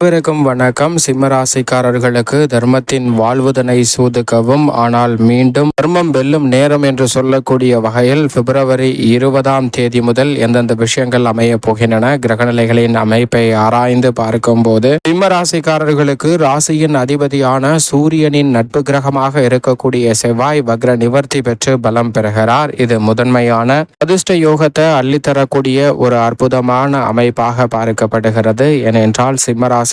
அனைவருக்கும் வணக்கம். சிம்மராசிக்காரர்களுக்கு தர்மத்தின் வாழ்வுதனை சூதுக்கவும் ஆனால் மீண்டும் தர்மம் வெல்லும் நேரம் என்று சொல்லக்கூடிய வகையில் பிப்ரவரி 20 முதல் எந்தெந்த விஷயங்கள் அமைய போகின்றன, கிரகநிலைகளின் அமைப்பை ஆராய்ந்து பார்க்கும் போது சிம்மராசிக்காரர்களுக்கு ராசியின் அதிபதியான சூரியனின் நட்பு கிரகமாக இருக்கக்கூடிய செவ்வாய் வக்ர நிவர்த்தி பெற்று பலம் பெறுகிறார். இது முதன்மையான அதிர்ஷ்ட யோகத்தை அள்ளித்தரக்கூடிய ஒரு அற்புதமான அமைப்பாக பார்க்கப்படுகிறது. ஏனென்றால் சிம்மராசிக்காரர்களை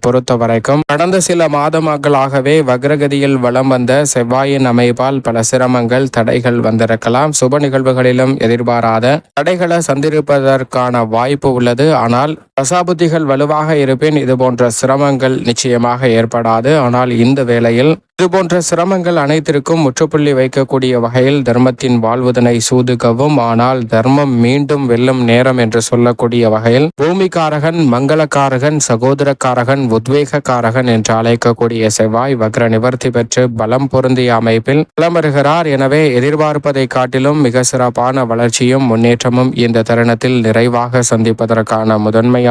பொறுத்த வரைக்கும் கடந்த சில மாதங்களாகவே வக்ரகதியில் வலம் வந்த செவ்வாயின் அமைப்பால் பல சிரமங்கள் தடைகள் வந்திருக்கலாம். சுப நிகழ்வுகளிலும் எதிர்பாராத தடைகளை சந்திருப்பதற்கான வாய்ப்பு உள்ளது. ஆனால் தசாபுத்திகள் வலுவாக இருப்பின் இது போன்ற சிரமங்கள் நிச்சயமாக ஏற்படாது. ஆனால் இந்த வேளையில் இதுபோன்ற சிரமங்கள் அனைத்திற்கும் முற்றுப்புள்ளி வைக்கக்கூடிய வகையில் தர்மத்தின் வாழ்வுதனை சூதுக்கவும் ஆனால் தர்மம் மீண்டும் வெல்லும் நேரம் என்று சொல்லக்கூடிய வகையில் பூமிக்காரகன், மங்களக்காரகன், சகோதரக்காரகன், உத்வேகக்காரகன் என்று அழைக்கக்கூடிய செவ்வாய் வக்ர நிவர்த்தி பெற்று பலம் பொருந்திய அமைப்பில் பலம் வருகிறார். எனவே எதிர்பார்ப்பதை காட்டிலும் மிக சிறப்பான வளர்ச்சியும் முன்னேற்றமும் இந்த தருணத்தில் நிறைவாக சந்திப்பதற்கான முதன்மையான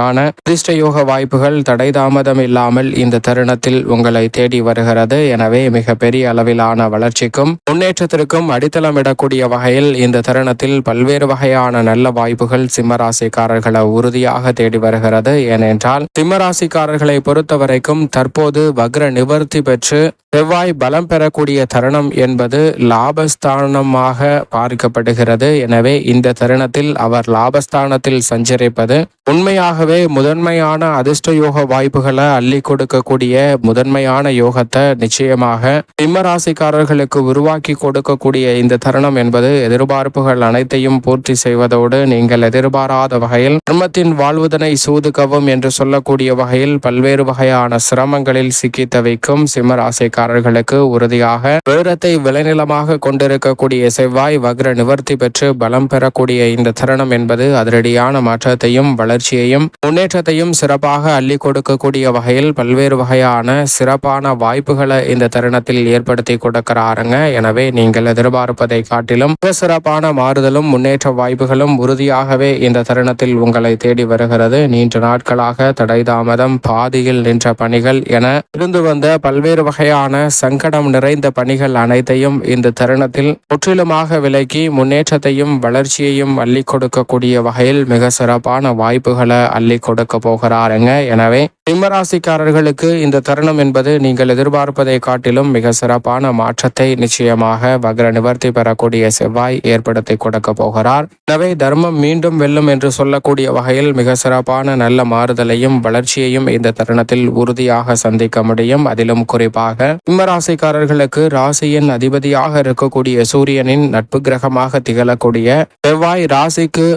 அதிர்ஷ்ட யோக வாய்ப்புகள் தடை தாமதம் இல்லாமல் இந்த தருணத்தில் உங்களை தேடி வருகிறது. எனவே மிக பெரிய அளவிலான வளர்ச்சிக்கும் முன்னேற்றத்திற்கும் அடித்தளமிடக்கூடிய வகையில் இந்த தருணத்தில் பல்வேறு வகையான நல்ல வாய்ப்புகள் சிம்மராசிக்காரர்களை உறுதியாக தேடி வருகிறது. ஏனென்றால் சிம்மராசிக்காரர்களை பொறுத்தவரைக்கும் தற்போது வக்ர நிவர்த்தி பெற்று செவ்வாய் பலம் பெறக்கூடிய தருணம் என்பது லாபஸ்தானமாக பார்க்கப்படுகிறது. எனவே இந்த தருணத்தில் அவர் லாபஸ்தானத்தில் சஞ்சரிப்பது உண்மையாகவே முதன்மையான அதிர்ஷ்ட யோக வாய்ப்புகளை அள்ளி கொடுக்கக்கூடிய முதன்மையான யோகத்தை நிச்சயமாக சிம்மராசிக்காரர்களுக்கு உருவாக்கி கொடுக்கக்கூடிய இந்த தருணம் என்பது எதிர்பார்ப்புகள் அனைத்தையும் பூர்த்தி செய்வதோடு நீங்கள் எதிர்பாராத வகையில் தர்மத்தின் வாழ்வுதனை சூதுக்கவும் என்று சொல்லக்கூடிய வகையில் பல்வேறு வகையான சிரமங்களில் சிக்கி தவிக்கும் சிம்மராசிக்காரர்களுக்கு உறுதியாக வீரத்தை விளைநிலமாக கொண்டிருக்கக்கூடிய செவ்வாய் வக்ர நிவர்த்தி பெற்று பலம் பெறக்கூடிய இந்த தருணம் என்பது அதிரடியான மாற்றத்தையும் வளர்ச்சியையும் முன்னேற்றத்தையும் சிறப்பாக அள்ளி கொடுக்கக்கூடிய வகையில் பல்வேறு வகையான சிறப்பான வாய்ப்புகளை இந்த தருணத்தில் ஏற்படுத்தி கொடுக்கிறாருங்க. எனவே நீங்கள் எதிர்பார்ப்பதை காட்டிலும் மிக சிறப்பான மாறுதலும் முன்னேற்ற வாய்ப்புகளும் உறுதியாகவே இந்த தருணத்தில் உங்களை தேடி வருகிறது. நீண்ட நாட்களாக தடை தாமதம், பாதியில் நின்ற பணிகள் என இருந்து வந்த பல்வேறு வகையான சங்கடம் நிறைந்த பணிகள் அனைத்தையும் இந்த தருணத்தில் முற்றிலுமாக விலக்கி முன்னேற்றத்தையும் வளர்ச்சியையும் அள்ளி கொடுக்கக்கூடிய வகையில் மிக சிறப்பான வாய்ப்புகளை அள்ளி கொடுக்க போகிறாருங்க. எனவே சிம்மராசிக்காரர்களுக்கு இந்த தருணம் என்பது நீங்கள் எதிர்பார்ப்பதை காட்டிலும் மிக சிறப்பான மாற்றத்தை நிச்சயமாக வக்ர நிவர்த்தி பெறக்கூடிய செவ்வாய் ஏற்படுத்தி கொடுக்க போகிறார். எனவே தர்மம் மீண்டும் வெல்லும் என்று சொல்லக்கூடிய வகையில் மிக சிறப்பான நல்ல மாறுதலையும் வளர்ச்சியையும் இந்த தருணத்தில் உறுதியாக சந்திக்க முடியும். அதிலும் குறிப்பாக சிம்மராசிக்காரர்களுக்கு ராசியின் அதிபதியாக இருக்கக்கூடிய சூரியனின் நட்பு கிரகமாக திகழக்கூடிய செவ்வாய் ராசிக்கு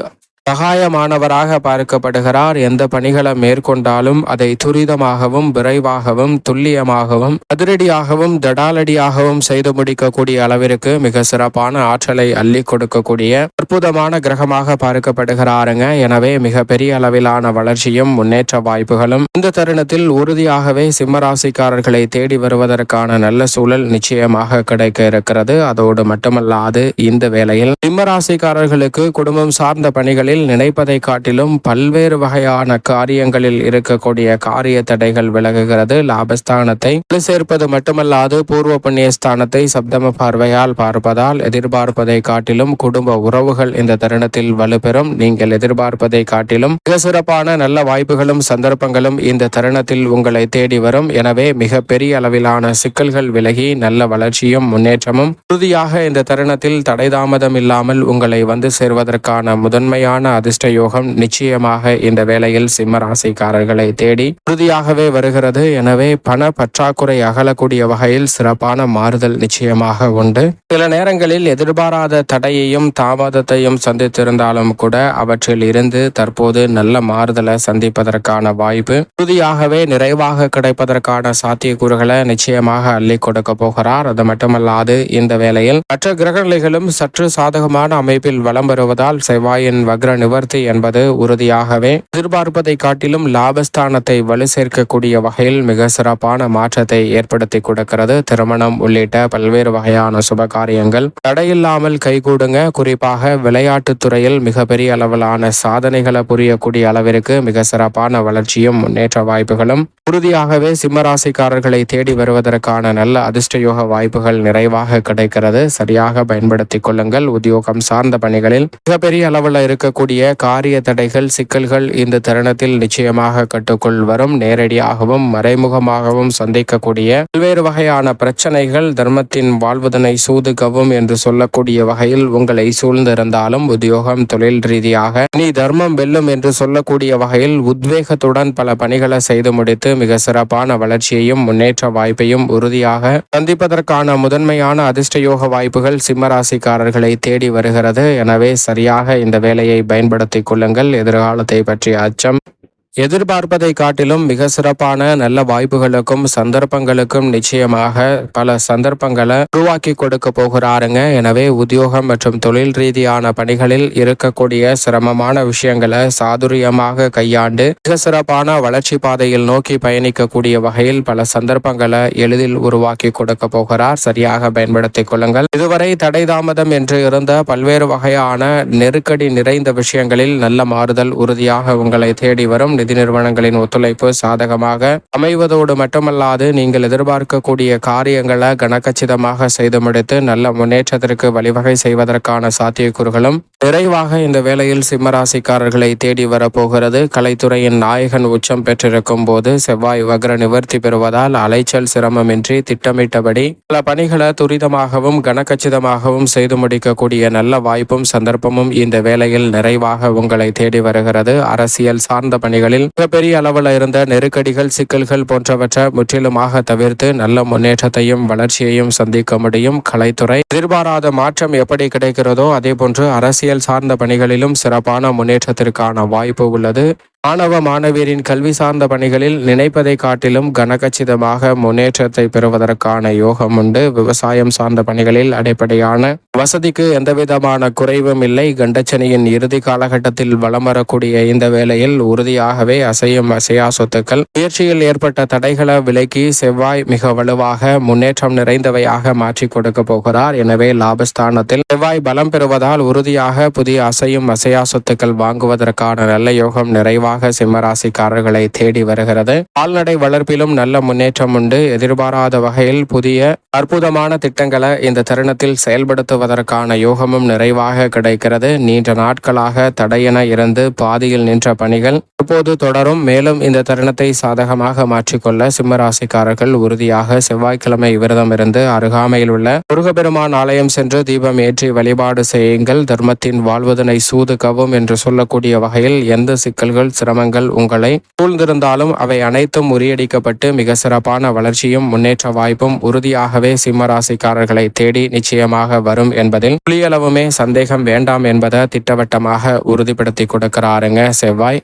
சகாயமானவராக பார்க்கப்படுகிறார். எந்த பணிகளை மேற்கொண்டாலும் அதை துரிதமாகவும் விரைவாகவும் துல்லியமாகவும் அதிரடியாகவும் தடாலடியாகவும் செய்து முடிக்கக்கூடிய அளவிற்கு மிக சிறப்பான ஆற்றலை அள்ளி கொடுக்கக்கூடிய அற்புதமான கிரகமாக பார்க்கப்படுகிறாருங்க. எனவே மிக பெரிய அளவிலான வளர்ச்சியும் முன்னேற்ற வாய்ப்புகளும் இந்த தருணத்தில் உறுதியாகவே சிம்மராசிக்காரர்களை தேடி வருவதற்கான நல்ல சூழல் நிச்சயமாக கிடைக்க இருக்கிறது. அதோடு மட்டுமல்லாது இந்த வேளையில் சிம்மராசிக்காரர்களுக்கு குடும்பம் சார்ந்த பணிகளில் நினைப்பதை காட்டிலும் பல்வேறு வகையான காரியங்களில் இருக்கக்கூடிய காரிய தடைகள் விலகுகிறது. லாபஸ்தானத்தை சேர்ப்பது மட்டுமல்லாது பூர்வ புண்ணிய ஸ்தானத்தை சப்தம பார்வையால் பார்ப்பதால் எதிர்பார்ப்பதை காட்டிலும் குடும்ப உறவுகள் இந்த தருணத்தில் வலுப்பெறும். நீங்கள் எதிர்பார்ப்பதை காட்டிலும் மிக சிறப்பான நல்ல வாய்ப்புகளும் சந்தர்ப்பங்களும் இந்த தருணத்தில் உங்களை தேடி வரும். எனவே மிக பெரிய அளவிலான சிக்கல்கள் விலகி நல்ல வளர்ச்சியும் முன்னேற்றமும் உறுதியாக இந்த தருணத்தில் தடை தாமதம் இல்லாமல் உங்களை வந்து சேர்வதற்கான முதன்மையான அதிர்ஷ்ட யோகம் நிச்சயமாக இந்த வேளையில் சிம்ம ராசிக்காரர்களை தேடி உறுதியாகவே வருகிறது. எனவே பண பற்றாக்குறை அகலக்கூடிய வகையில் சிறப்பான மாறுதல் நிச்சயமாக உண்டு. சில நேரங்களில் எதிர்பாராத தடையையும் தாமதத்தையும் சந்தித்திருந்தாலும் கூட அவற்றில் இருந்து தற்போது நல்ல மாறுதலை சந்திப்பதற்கான வாய்ப்பு உறுதியாகவே நிறைவாக கிடைப்பதற்கான சாத்தியக்கூறுகளை நிச்சயமாக அள்ளி கொடுக்க போகிறார். அது மட்டுமல்லாது இந்த வேளையில் மற்ற கிரகநிலைகளும் சற்று சாதகமான அமைப்பில் வலம் வருவதால் செவ்வாயின் வக்ர வக்ர நிவர்த்தி என்பது உறுதியாகவே எதிர்பார்ப்பதை காட்டிலும் லாபஸ்தானத்தை வலு சேர்க்கக்கூடிய வகையில் மிக சிறப்பான மாற்றத்தை ஏற்படுத்தி கொடுக்கிறது. திருமணம் உள்ளிட்ட பல்வேறு வகையான சுபகாரியங்கள் தடையில்லாமல் கைகூடுங்க. குறிப்பாக விளையாட்டுத் துறையில் மிகப்பெரிய அளவிலான சாதனைகளை புரியக்கூடிய அளவிற்கு மிக சிறப்பான வளர்ச்சியும் முன்னேற்ற வாய்ப்புகளும் உறுதியாகவே சிம்மராசிக்காரர்களை தேடி வருவதற்கான நல்ல அதிர்ஷ்டயோக வாய்ப்புகள் நிறைவாக கிடைக்கிறது. சரியாக பயன்படுத்திக் கொள்ளுங்கள். உத்தியோகம் சார்ந்த பணிகளில் மிகப்பெரிய அளவில் இருக்கக்கூடிய காரிய தடைகள் சிக்கல்கள் இந்த தருணத்தில் நிச்சயமாக கட்டுக்குள் வரும். நேரடியாகவும் மறைமுகமாகவும் சந்திக்கக்கூடிய பல்வேறு வகையான பிரச்சனைகள் தர்மத்தின் வாழ்வதனை சூதுகவும் என்று சொல்லக்கூடிய வகையில் உங்களை சூழ்ந்திருந்தாலும் உத்தியோகம் தொழில் ரீதியாக நீ தர்மம் வெல்லும் என்று சொல்லக்கூடிய வகையில் உத்வேகத்துடன் பல பணிகளை செய்து முடித்து மிக சிறப்பான வளர்ச்சியையும் முன்னேற்ற வாய்ப்பையும் உறுதியாக சந்திப்பதற்கான முதன்மையான அதிர்ஷ்டயோக வாய்ப்புகள் சிம்மராசிக்காரர்களை தேடி வருகிறது. எனவே சரியாக இந்த வேலையை பயன்படுத்திக் கொள்ளுங்கள். எதிர்காலத்தை பற்றிய அச்சம் எதிர்பார்ப்பதை காட்டிலும் மிக சிறப்பான நல்ல வாய்ப்புகளுக்கும் சந்தர்ப்பங்களுக்கும் நிச்சயமாக பல சந்தர்ப்பங்களை உருவாக்கி கொடுக்க போகிறாருங்க. எனவே உத்தியோகம் மற்றும் தொழில் ரீதியான பணிகளில் இருக்கக்கூடிய சிரமமான விஷயங்களை சாதுரியமாக கையாண்டு மிக சிறப்பான வளர்ச்சி பாதையில் நோக்கி பயணிக்கக்கூடிய வகையில் பல சந்தர்ப்பங்களை எளிதில் உருவாக்கி கொடுக்க போகிறார். சரியாக பயன்படுத்திக் கொள்ளுங்கள். இதுவரை தடை தாமதம் என்று இருந்த பல்வேறு வகையான நெருக்கடி நிறைந்த விஷயங்களில் நல்ல மாறுதல் உறுதியாக உங்களை தேடி வரும். நிதி நிறுவனங்களின் ஒத்துழைப்பு சாதகமாக அமைவதோடு மட்டுமல்லாது நீங்கள் எதிர்பார்க்கக்கூடிய காரியங்களை கனக்கச்சிதமாக செய்து முடித்து நல்ல முன்னேற்றத்திற்கு வழிவகை செய்வதற்கான சாத்தியக்கூறுகளும் நிறைவாக இந்த வேளையில் சிம்மராசிக்காரர்களை தேடி வரப்போகிறது. கலைத்துறையின் நாயகன் உச்சம் பெற்றிருக்கும் போது செவ்வாய் வக்ர நிவர்த்தி பெறுவதால் அலைச்சல் சிரமமின்றி திட்டமிட்டபடி பல பணிகளை துரிதமாகவும் கனக்கச்சிதமாகவும் செய்து முடிக்கக்கூடிய நல்ல வாய்ப்பும் சந்தர்ப்பமும் இந்த வேளையில் நிறைவாக உங்களை தேடி வருகிறது. அரசியல் சார்ந்த பணிகளில் மிகப்பெரிய அளவில் இருந்த நெருக்கடிகள் சிக்கல்கள் போன்றவற்றை முற்றிலுமாக தவிர்த்து நல்ல முன்னேற்றத்தையும் வளர்ச்சியையும் சந்திக்க முடியும். கலைத்துறை எதிர்பாராத மாற்றம் எப்படி கிடைக்கிறதோ அதே போன்று அரசியல் சார்ந்த பணிகளிலும் சிறப்பான முன்னேற்றத்திற்கான வாய்ப்பு உள்ளது. மாணவ மாணவியரின் கல்வி சார்ந்த பணிகளில் நினைப்பதை காட்டிலும் கனகச்சிதமாக முன்னேற்றத்தை பெறுவதற்கான யோகம் உண்டு. விவசாயம் சார்ந்த பணிகளில் அடிப்படையான வசதிக்கு எந்தவிதமான குறைவும் இல்லை. கண்டச்சனியின் இறுதி காலகட்டத்தில் வலம் வரக்கூடிய இந்த வேளையில் உறுதியாகவே அசையும் அசையா சொத்துக்கள் முயற்சியில் ஏற்பட்ட தடைகளை விலக்கி செவ்வாய் மிக வலுவாக முன்னேற்றம் நிறைந்தவையாக மாற்றி கொடுக்க போகிறார். எனவே லாபஸ்தானத்தில் செவ்வாய் பலம் பெறுவதால் உறுதியாக புதிய அசையும் அசையா சொத்துக்கள் வாங்குவதற்கான நல்ல யோகம் நிறைவாக சிம்மராசிக்காரர்களை தேடி வருகிறது. கால்நடை வளர்ப்பிலும் நல்ல முன்னேற்றம் உண்டு. எதிர்பாராத வகையில் புதிய அற்புதமான திட்டங்களை இந்த தருணத்தில் செயல்படுத்துவதற்கான யோகமும் நிறைவாக கிடைக்கிறது. நீண்ட நாட்களாக தடையென இருந்து பாதியில் நின்ற பணிகள் இப்போது தொடரும். மேலும் இந்த தருணத்தை சாதகமாக மாற்றிக்கொள்ள சிம்மராசிக்காரர்கள் உறுதியாக செவ்வாய்க்கிழமை விரதம் இருந்து அருகாமையில் உள்ள முருகப்பெருமான் ஆலயம் சென்று தீபம் ஏற்றி வழிபாடு செய்யுங்கள். தர்மத்தின் வாழ்வதனை சூதுகவும் என்று சொல்லக்கூடிய வகையில் எந்த சிக்கல்கள் சிரமங்கள் உங்களை சூழ்ந்திருந்தாலும் அவை அனைத்தும் முறியடிக்கப்பட்டு மிக சிறப்பான வளர்ச்சியும் முன்னேற்ற வாய்ப்பும் உறுதியாகவே சிம்மராசிக்காரர்களை தேடி நிச்சயமாக வரும் என்பதில் புளியளவுமே சந்தேகம் வேண்டாம் என்பதை திட்டவட்டமாக உறுதிப்படுத்தி கொடுக்கிறாருங்க செவ்வாய்.